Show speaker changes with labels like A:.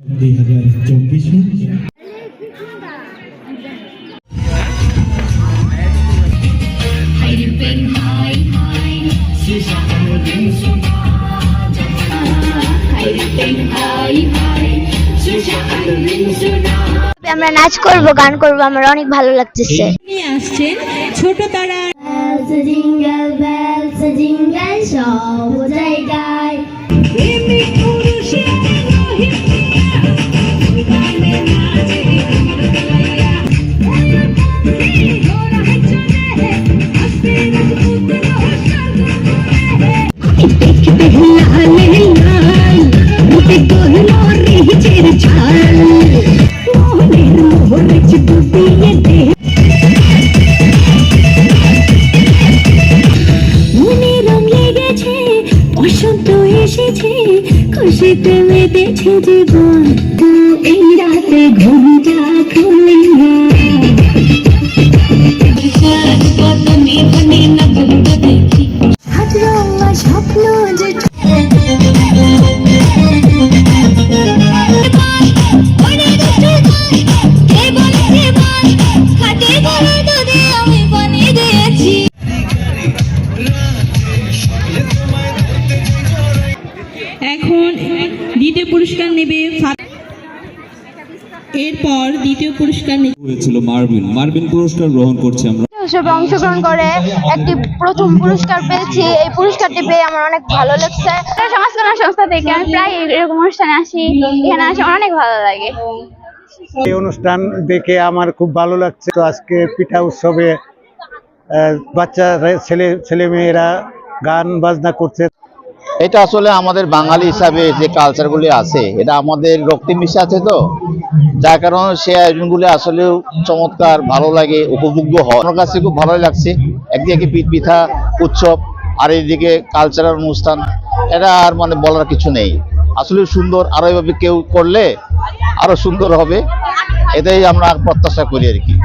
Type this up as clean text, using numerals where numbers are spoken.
A: 2024
B: আমরা নাচ করব, গান করব, আমার অনেক ভালো লাগতেছে।
C: আসছেন ছোট তারা
B: জিঙ্গল বেলস জিঙ্গল সব জায়গায় বসন্ত এসেছে, খুশিতে মেতেছে জীবন, তো এই রাতে ঘুমটা খুলিয়া স্বপ্ন যে
C: এখন দ্বিতীয় পুরস্কার নেবে। এরপর দ্বিতীয় পুরস্কার
D: হয়েছিল মার্বিন পুরস্কার গ্রহণ করছি আমরা।
B: উৎসবে অংশগ্রহণ করে একটি প্রথম পুরস্কার পেয়েছি। এই পুরস্কারটি পেয়ে আমার অনেক ভালো লাগছে। সমাজ কল্যাণ সংস্থা থেকে আমি প্রায় এরকম অনুষ্ঠানে আসি, এখানে আসে অনেক ভালো লাগে।
E: এই অনুষ্ঠান দেখে আমার খুব ভালো লাগছে। তো আজকে পিঠা উৎসবে বাচ্চা ছেলে মেয়েরা গান বাজনা করছে।
F: এটা আসলে আমাদের বাঙালি হিসাবে যে কালচারগুলি আছে, এটা আমাদের রক্তে মিশে আছে, তো যার কারণে সে আয়োজনগুলি আসলে চমৎকার, ভালো লাগে, উপভোগ্য হয়। আমার কাছে খুব ভালোই লাগছে। একদিকে পিঠা উৎসব আর এইদিকে কালচারাল অনুষ্ঠান, এটা আর মানে বলার কিছু নেই। আসলে সুন্দর, আরো এভাবে কেউ করলে আরো সুন্দর হবে, এটাই আমরা প্রত্যাশা করি আর কি।